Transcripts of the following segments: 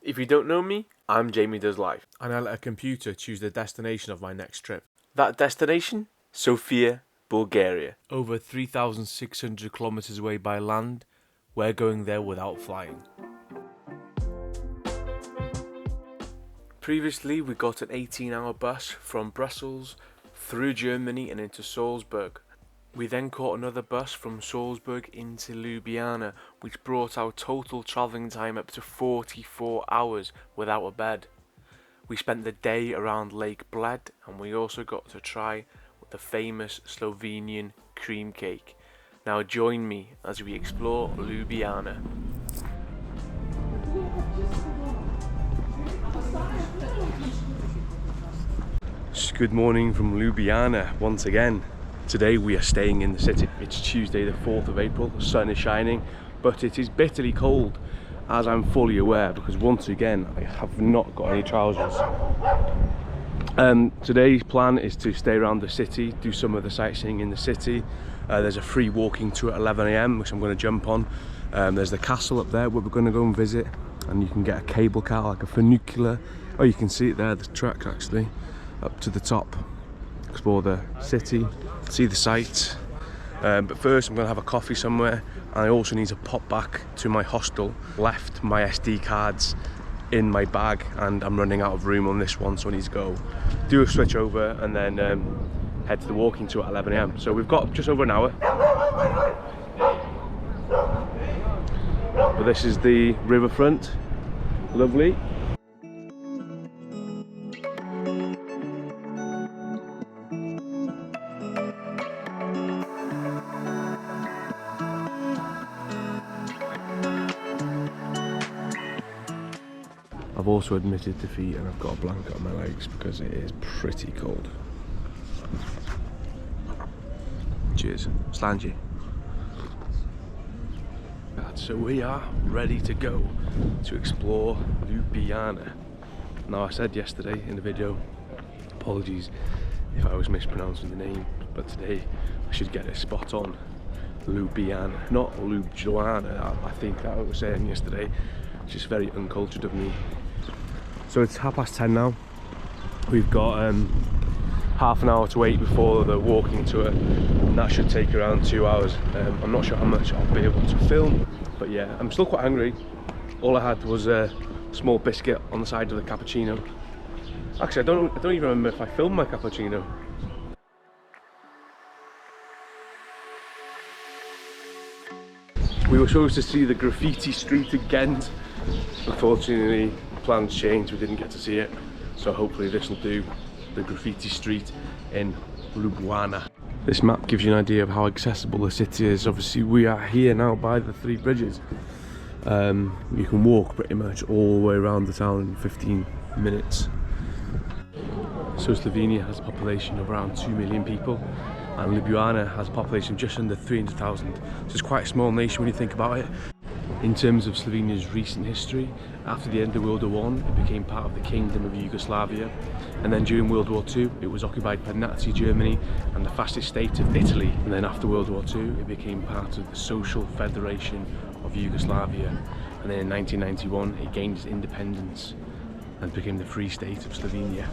If you don't know me, I'm Jamie Does Life, and I let a computer choose the destination of my next trip. That destination? Sofia, Bulgaria. Over 3,600 kilometers away by land, we're going there without flying. Previously, we got an 18-hour bus from Brussels through Germany and into Salzburg. We then caught another bus from Salzburg into Ljubljana, which brought our total travelling time up to 44 hours without a bed. We spent the day around Lake Bled, and we also got to try the famous Slovenian cream cake. Now join me as we explore Ljubljana. Good morning from Ljubljana once again. Today we are staying in the city. It's Tuesday the 4th of April, the sun is shining, but it is bitterly cold, as I'm fully aware, because once again I have not got any trousers. Today's plan is to stay around the city, do some of the sightseeing in the city. There's a free walking tour at 11 AM, which I'm going to jump on. There's the castle up there where we're going to go and visit, and you can get a cable car, like a funicular. Oh, you can see it there, the track actually, up to the top. Explore the city, see the sights, but first I'm going to have a coffee somewhere, and I also need to pop back to my hostel. Left my SD cards in my bag and I'm running out of room on this one, so I need to go do a switch over and then head to the walking tour at 11 AM. So we've got just over an hour, but this is the riverfront, lovely. I've also admitted defeat and I've got a blanket on my legs because it is pretty cold. Cheers. Slangy. So we are ready to go to explore Ljubljana. Now I said yesterday in the video, apologies if I was mispronouncing the name, but today I should get it spot on. Ljubljana, not Ljubljana, I think that I was saying yesterday. It's just very uncultured of me. So it's 10:30 now. We've got half an hour to wait before the walking tour, and that should take around 2 hours. I'm not sure how much I'll be able to film, but yeah, I'm still quite hungry. All I had was a small biscuit on the side of the cappuccino. Actually, I don't even remember if I filmed my cappuccino. We were supposed to see the graffiti street again. Unfortunately, plans changed, we didn't get to see it. So hopefully this will do, the graffiti street in Ljubljana. This map gives you an idea of how accessible the city is. Obviously we are here now by the 3 bridges. You can walk pretty much all the way around the town in 15 minutes. So Slovenia has a population of around 2 million people, and Ljubljana has a population of just under 300,000. So it's quite a small nation when you think about it. In terms of Slovenia's recent history, after the end of World War I, it became part of the Kingdom of Yugoslavia, and then during World War II, it was occupied by Nazi Germany and the fascist state of Italy, and then after World War II, it became part of the Social Federation of Yugoslavia, and then in 1991, it gained its independence and became the Free State of Slovenia.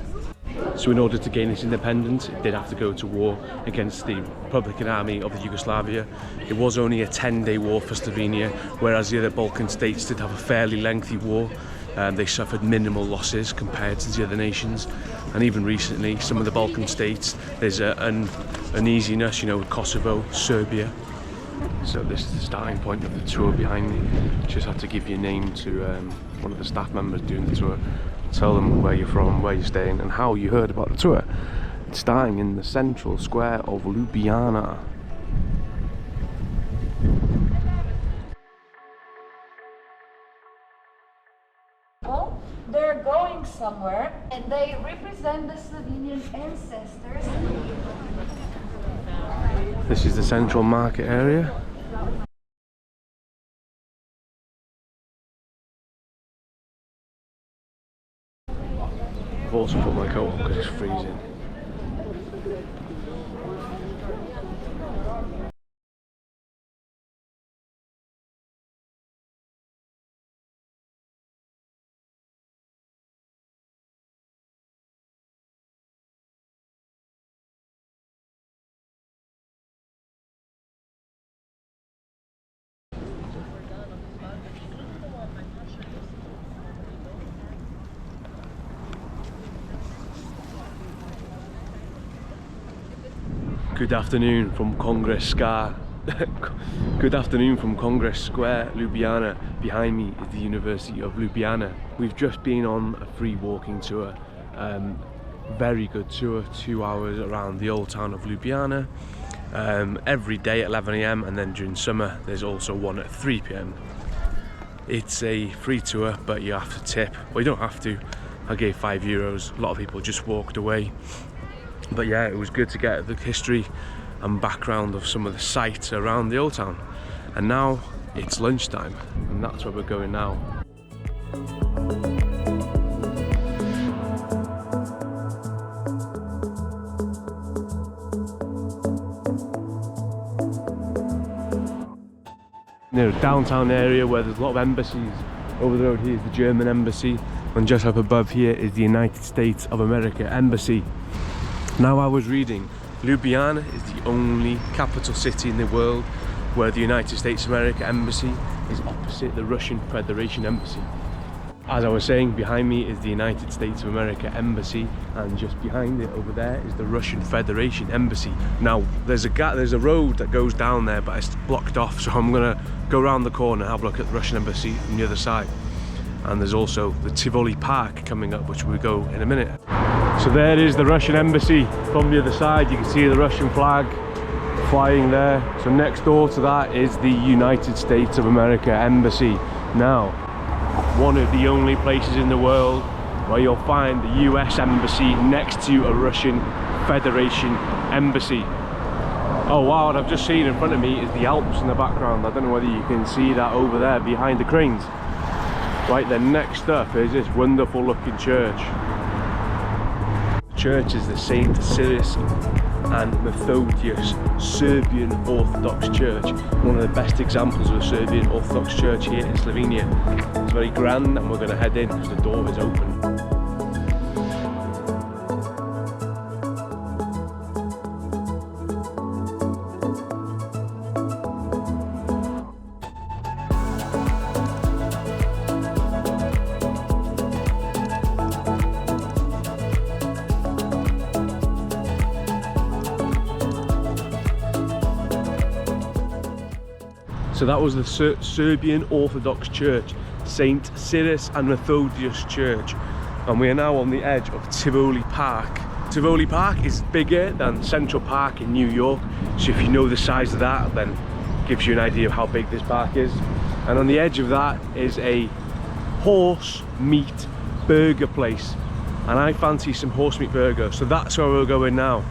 So in order to gain its independence, it did have to go to war against the Republican Army of Yugoslavia. It was only a 10-day war for Slovenia, whereas the other Balkan states did have a fairly lengthy war. They suffered minimal losses compared to the other nations. And even recently, some of the Balkan states, there's an uneasiness, you know, with Kosovo, Serbia. So this is the starting point of the tour behind me. Just had to give your name to one of the staff members doing the tour. Tell them where you're from, where you're staying, and how you heard about the tour. It's starting in the central square of Ljubljana. They're going somewhere, and they represent the Slovenian ancestors. This is the central market area. I've also put my coat on because it's freezing. Good afternoon from Congress Square. Good afternoon from Congress Square, Ljubljana. Behind me is the University of Ljubljana. We've just been on a free walking tour. Very good tour, 2 hours around the old town of Ljubljana. Every day at 11 AM, and then during summer there's also one at 3 PM. It's a free tour, but you have to tip. Well, you don't have to. I gave €5. A lot of people just walked away. But yeah, it was good to get the history and background of some of the sites around the old town. And now it's lunchtime, and that's where we're going now. Near a downtown area where there's a lot of embassies. Over the road here is the German embassy, and just up above here is the United States of America embassy. Now, I was reading, Ljubljana is the only capital city in the world where the United States of America embassy is opposite the Russian Federation embassy. As I was saying, behind me is the United States of America embassy, and just behind it over there is the Russian Federation embassy. Now, there's a road that goes down there, but it's blocked off, so I'm gonna go around the corner and have a look at the Russian embassy from the other side. And there's also the Tivoli Park coming up, which we'll go in a minute. So there is the Russian embassy from the other side. You can see the Russian flag flying there. So next door to that is the United States of America embassy. Now, one of the only places in the world where you'll find the US embassy next to a Russian Federation embassy. Oh wow, and I've just seen in front of me is the Alps in the background. I don't know whether you can see that over there behind the cranes. Right then, next up is this wonderful looking church. The church is the St. Cyrus and Methodius Serbian Orthodox Church. One of the best examples of a Serbian Orthodox Church here in Slovenia. It's very grand, and we're going to head in because the door is open. So that was the Serbian Orthodox Church, St. Cyrus and Methodius Church. And we are now on the edge of Tivoli Park. Tivoli Park is bigger than Central Park in New York. So if you know the size of that, then it gives you an idea of how big this park is. And on the edge of that is a horse meat burger place. And I fancy some horse meat burger, so that's where we're going now.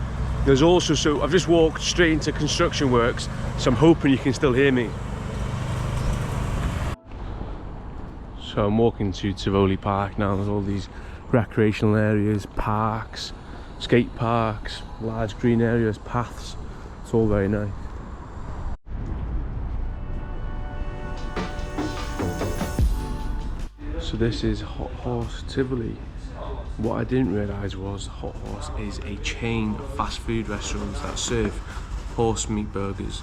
There's also, so I've just walked straight into construction works, so I'm hoping you can still hear me. So I'm walking to Tivoli Park now. There's all these recreational areas, parks, skate parks, large green areas, paths. It's all very nice. So this is Hot Horse Tivoli. What I didn't realise was Hot Horse is a chain of fast food restaurants that serve horse meat burgers.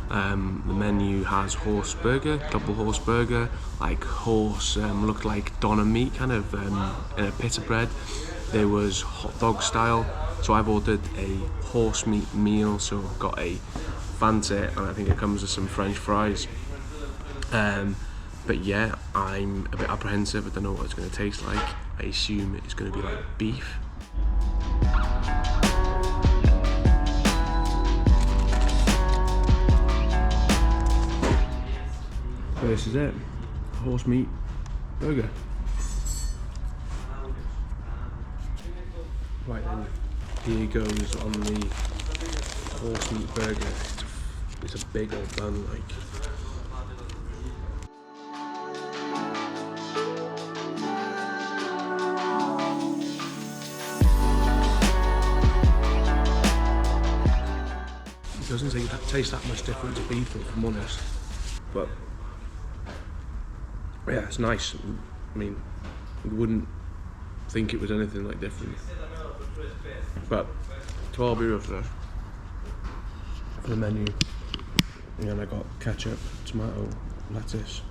The menu has horse burger, double horse burger, like horse looked like doner meat, kind of in a pita bread. There was hot dog style, so I've ordered a horse meat meal, so I've got a Fanta, and I think it comes with some French fries. But yeah, I'm a bit apprehensive. I don't know what it's going to taste like. I assume it's going to be like beef. So this is it, horse meat burger. Right then, here goes on the horse meat burger. It's a big old bun, like. It doesn't taste that much different to beef, if I'm honest, but yeah, it's nice. I mean, you wouldn't think it was anything like different, but €12 for the menu. And then I got ketchup, tomato, lettuce,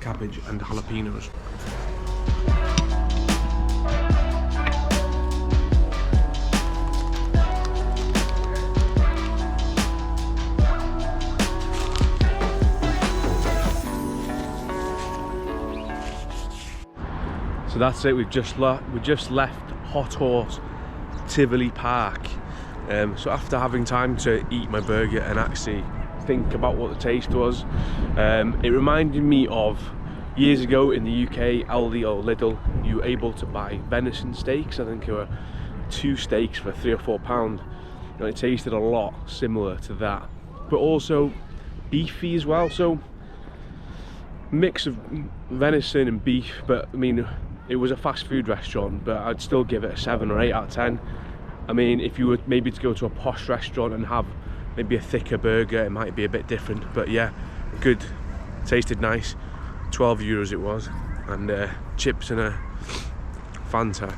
cabbage and jalapenos. So that's it. We just left Hot Horse Tivoli Park. So after having time to eat my burger and actually think about what the taste was, it reminded me of years ago in the UK, Aldi or Lidl, you were able to buy venison steaks. I think there were 2 steaks for £3 or £4, and it tasted a lot similar to that, but also beefy as well. So mix of venison and beef, but I mean, it was a fast food restaurant, but I'd still give it a 7 or 8 out of 10. I mean, if you were maybe to go to a posh restaurant and have maybe a thicker burger, it might be a bit different, but yeah, good, tasted nice. €12 it was, and chips and a Fanta.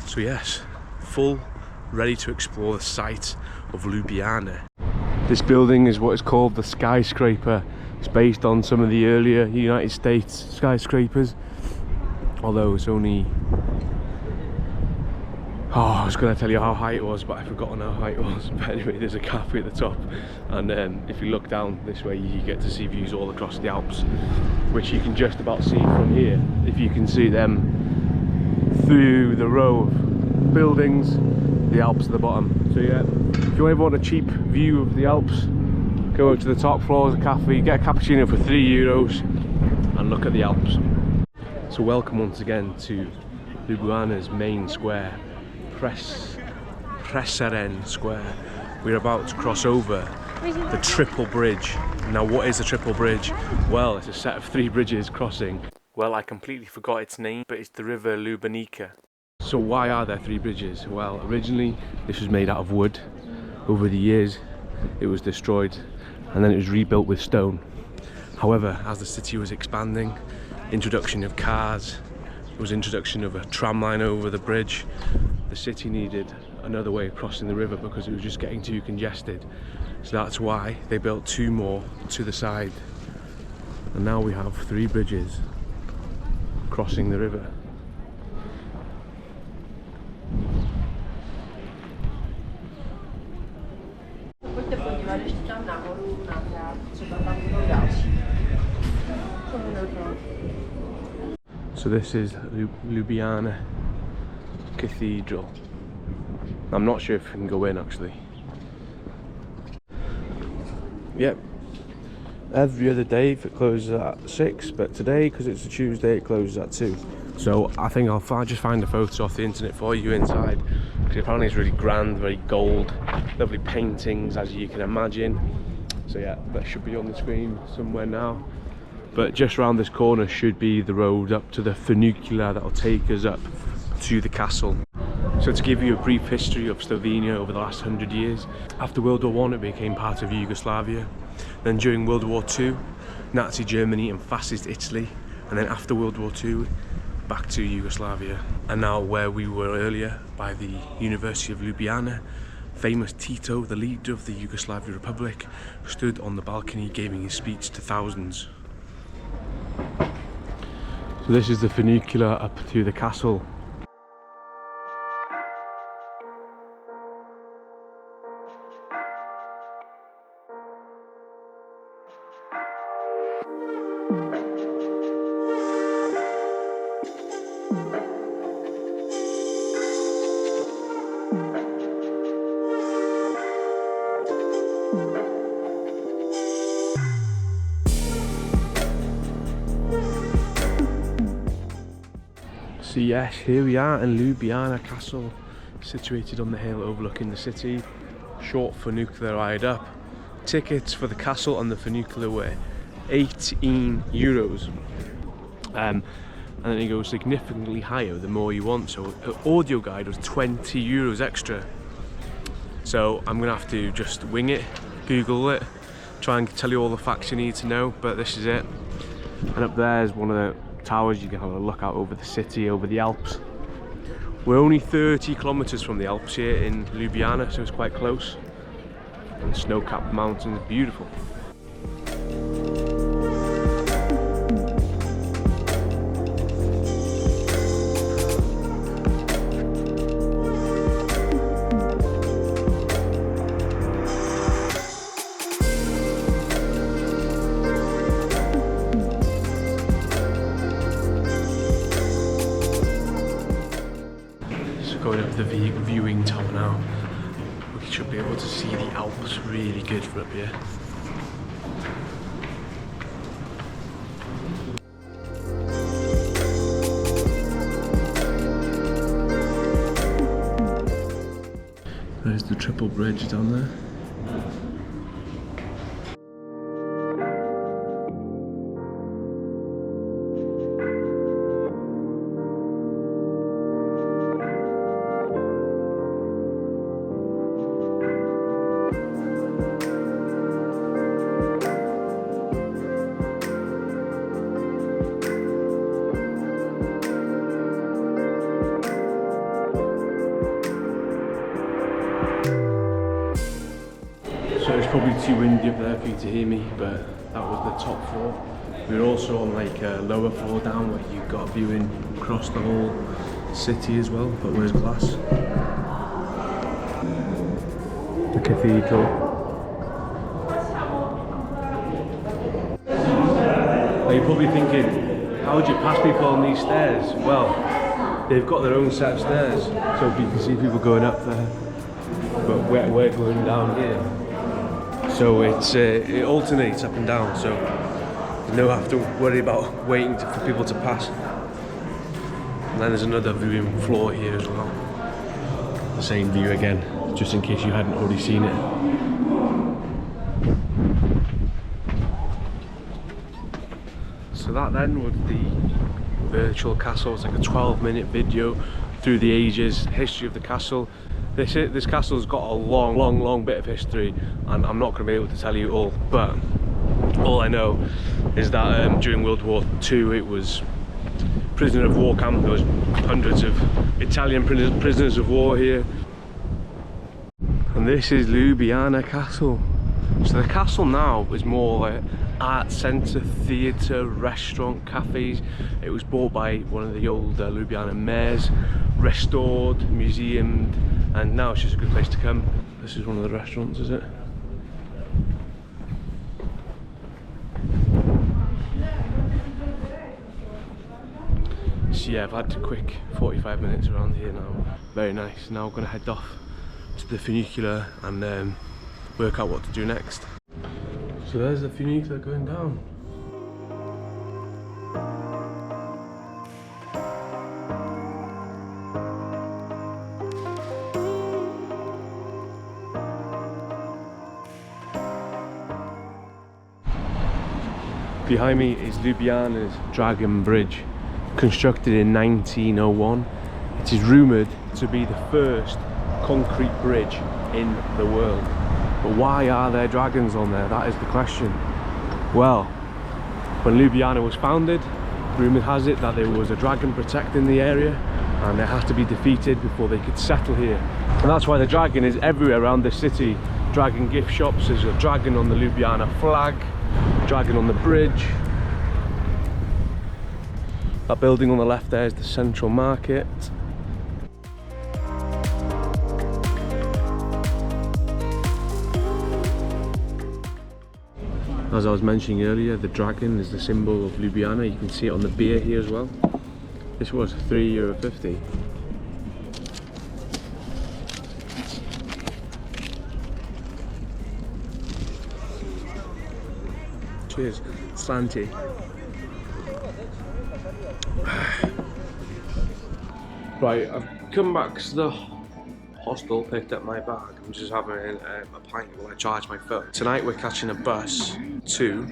So yes, full, ready to explore the site of Ljubljana. This building is what is called the skyscraper. It's based on some of the earlier United States skyscrapers, although it's only, I was going to tell you how high it was, but I've forgotten how high it was. But anyway, there's a cafe at the top, and if you look down this way, you get to see views all across the Alps, which you can just about see from here, if you can see them through the row of buildings, the Alps at the bottom. So yeah, if you ever want a cheap view of the Alps, go up to the top floors of the cafe, get a cappuccino for €3 and look at the Alps. So welcome once again to Ljubljana's main square, Prešeren Square. We're about to cross over the triple bridge. Now what is a triple bridge? Well, it's a set of 3 bridges crossing. Well, I completely forgot its name, but it's the river Ljubljana. So why are there 3 bridges? Well, originally this was made out of wood. Over the years it was destroyed and then it was rebuilt with stone. However, as the city was expanding, introduction of cars, there was introduction of a tram line over the bridge, the city needed another way of crossing the river because it was just getting too congested. So that's why they built 2 more to the side. And now we have 3 bridges crossing the river. So this is Ljubljana Cathedral. I'm not sure if we can go in actually. Yep. Every other day if it closes at 6, but today, because it's a Tuesday, it closes at 2. So I think I'll just find a photo off the internet for you inside, because apparently it's really grand, very gold, lovely paintings as you can imagine. So yeah, that should be on the screen somewhere now. But just round this corner should be the road up to the funicular that'll take us up to the castle. So to give you a brief history of Slovenia over the last 100 years, after World War I it became part of Yugoslavia. Then during World War II, Nazi Germany and Fascist Italy, and then after World War II, back to Yugoslavia. And now where we were earlier, by the University of Ljubljana, famous Tito, the leader of the Yugoslav Republic, stood on the balcony giving his speech to thousands. So this is the funicular up to the castle. So yes, here we are in Ljubljana Castle, situated on the hill overlooking the city. Short funicular ride up. Tickets for the castle and the funicular were €18. And then it goes significantly higher the more you want. So the audio guide was €20 extra. So I'm gonna have to just wing it, Google it, try and tell you all the facts you need to know, but this is it. And up there is one of the towers. You can have a look out over the city, over the Alps. We're only 30 kilometers from the Alps here in Ljubljana, so it's quite close. And snow-capped mountains, beautiful. going up the viewing tower now. We should be able to see the Alps really good from up here. There's the triple bridge down there. So it's probably too windy up there for you to hear me, but that was the top floor. We were also on like a lower floor down where you got viewing across the whole city as well, but where's glass? The cathedral. Now you're probably thinking, how would you pass people on these stairs? Well, they've got their own set of stairs, so you can see people going up there, but we're going down here. So it alternates up and down, so you don't have to worry about waiting for people to pass. And then there's another viewing floor here as well. The same view again, just in case you hadn't already seen it. So that then was the virtual castle. It's like a 12-minute video through the ages, history of the castle. This castle's got a long bit of history, and I'm not going to be able to tell you all, but all I know is that during World War II it was prisoner of war camp. There was hundreds of Italian prisoners of war here. And this is Ljubljana Castle. So the castle now is more like art centre, theatre, restaurant, cafes. It was bought by one of the old Ljubljana mayors, restored, museumed, and now it's just a good place to come. This is one of the restaurants, is it? So yeah, I've had a quick 45 minutes around here now. Very nice. Now we're going to head off to the funicular and work out what to do next. So there's the funicular going down. Behind me is Ljubljana's Dragon Bridge, constructed in 1901. It is rumoured to be the first concrete bridge in the world. But why are there dragons on there? That is the question. Well, when Ljubljana was founded, rumour has it that there was a dragon protecting the area, and it had to be defeated before they could settle here. And that's why the dragon is everywhere around the city. Dragon gift shops, there's a dragon on the Ljubljana flag, dragon on the bridge. That building on the left there is the central market. As I was mentioning earlier, the dragon is the symbol of Ljubljana. You can see it on the beer here as well. This was €3.50. Cheers, slanty. Right, I've come back to the hostel, picked up my bag. I'm just having a pint while I charge my phone. Tonight we're catching a bus to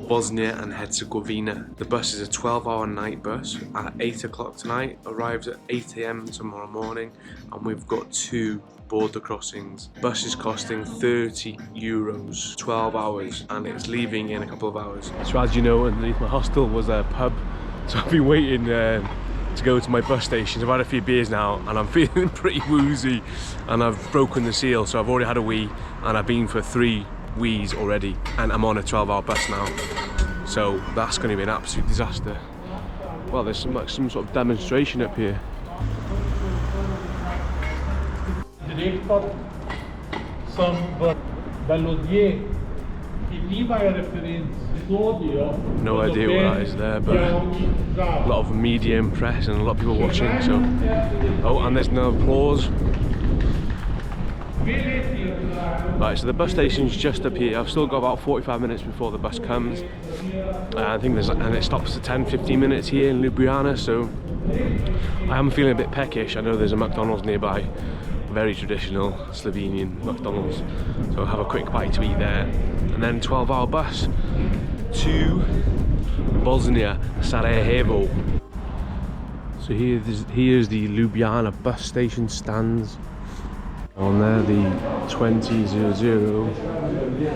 Bosnia and Herzegovina. The bus is a 12-hour night bus at 8 o'clock tonight, arrives at 8 AM tomorrow morning, and we've got 2 border crossings. Bus is costing €30, 12 hours, and it's leaving in a couple of hours. So as you know, underneath my hostel was a pub, so I've been waiting to go to my bus station. I've had a few beers now and I'm feeling pretty woozy, and I've broken the seal, so I've already had a wee, and I've been for 3 wees already, and I'm on a 12-hour bus now, so that's going to be an absolute disaster. Well, there's some sort of demonstration up here. Sono Ballodier, chi viva è referenza. No idea what that is there, but a lot of media and press and a lot of people watching. So, oh, and there's no applause. Right, so the bus station's just up here. I've still got about 45 minutes before the bus comes. I think and it stops at 10-15 minutes here in Ljubljana, so I am feeling a bit peckish. I know there's a McDonald's nearby, very traditional Slovenian McDonald's, so I'll have a quick bite to eat there, and then 12-hour bus to Bosnia, Sarajevo. So here's the Ljubljana bus station stands. On there, the 2000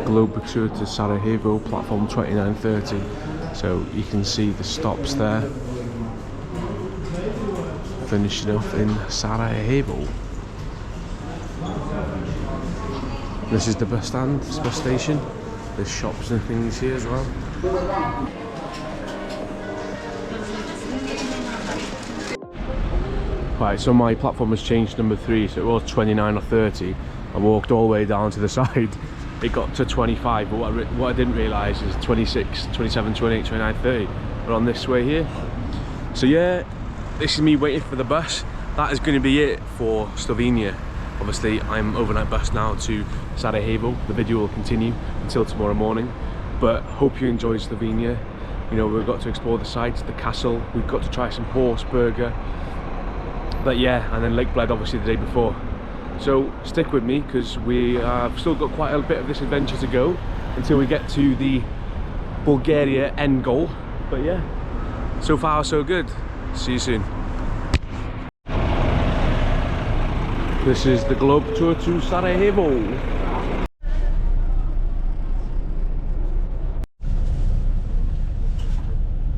Globuxer to Sarajevo, platform 2930. So you can see the stops there. Finishing off in Sarajevo. This is the bus stand, this bus station. There's shops and things here as well. Right, so my platform has changed to number 3, so it was 29 or 30. I walked all the way down to the side. It got to 25, but what I didn't realise is 26, 27, 28, 29, 30. We're on this way here. So yeah, this is me waiting for the bus. That is going to be it for Slovenia. Obviously, I'm overnight bus now to Sarajevo. The video will continue until tomorrow morning. But hope you enjoyed Slovenia. You know, we've got to explore the sites, the castle. We've got to try some horse burger. But yeah, and then Lake Bled obviously the day before. So stick with me, because we have still got quite a bit of this adventure to go until we get to the Bulgaria end goal. But yeah, so far so good. See you soon. This is the Globe Tour to Sarajevo.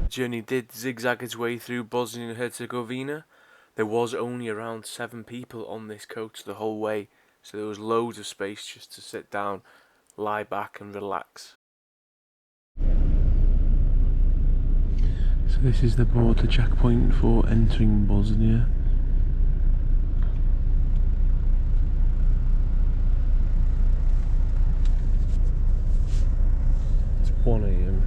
The journey did zigzag its way through Bosnia and Herzegovina. There was only around 7 people on this coach the whole way, so there was loads of space just to sit down, lie back and relax. So this is the border checkpoint for entering Bosnia. It's 1 AM.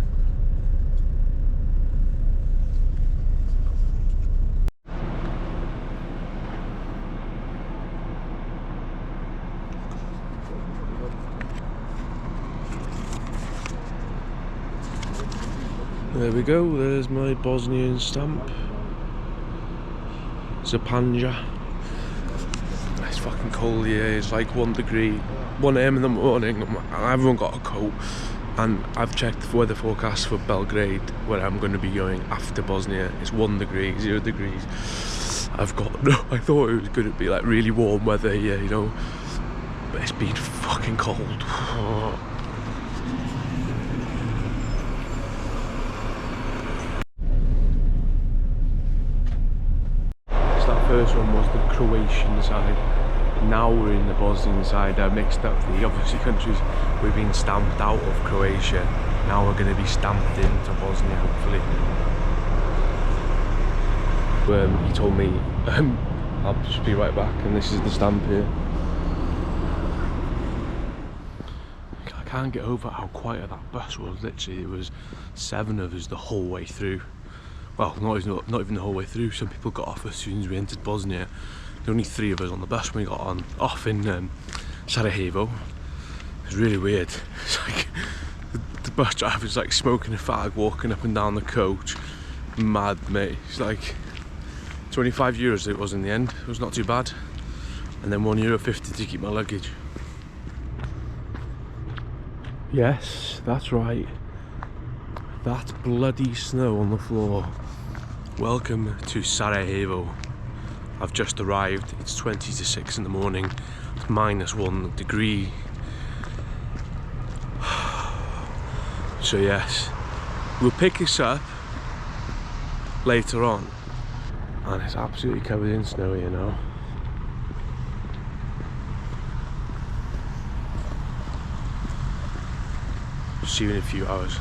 There we go, there's my Bosnian stamp. Zapanja. It's fucking cold here, it's like 1 degree. 1 AM in the morning, I haven't got a coat. And I've checked the weather forecast for Belgrade, where I'm going to be going after Bosnia. It's 1 degree, 0 degrees. I thought it was going to be like really warm weather here, you know. But it's been fucking cold. First one was the Croatian side. Now we're in the Bosnian side. I mixed up the obviously countries. We've been stamped out of Croatia. Now we're going to be stamped into Bosnia, hopefully. He told me I'll just be right back, and this is the stamp here. I can't get over how quiet that bus was. Literally, there was 7 of us the whole way through. Well, not even the whole way through. Some people got off as soon as we entered Bosnia. There were only 3 of us on the bus when we got off in Sarajevo. It was really weird. It's like the bus driver's like smoking a fag, walking up and down the coach. Mad, mate. It's like 25 euros it was in the end. It was not too bad. And then €1.50 to keep my luggage. Yes, that's right. That bloody snow on the floor. Welcome to Sarajevo. I've just arrived. It's 20 to 6 in the morning. It's -1 degree. So yes, we'll pick this up later on. And it's absolutely covered in snow here now. See you in a few hours.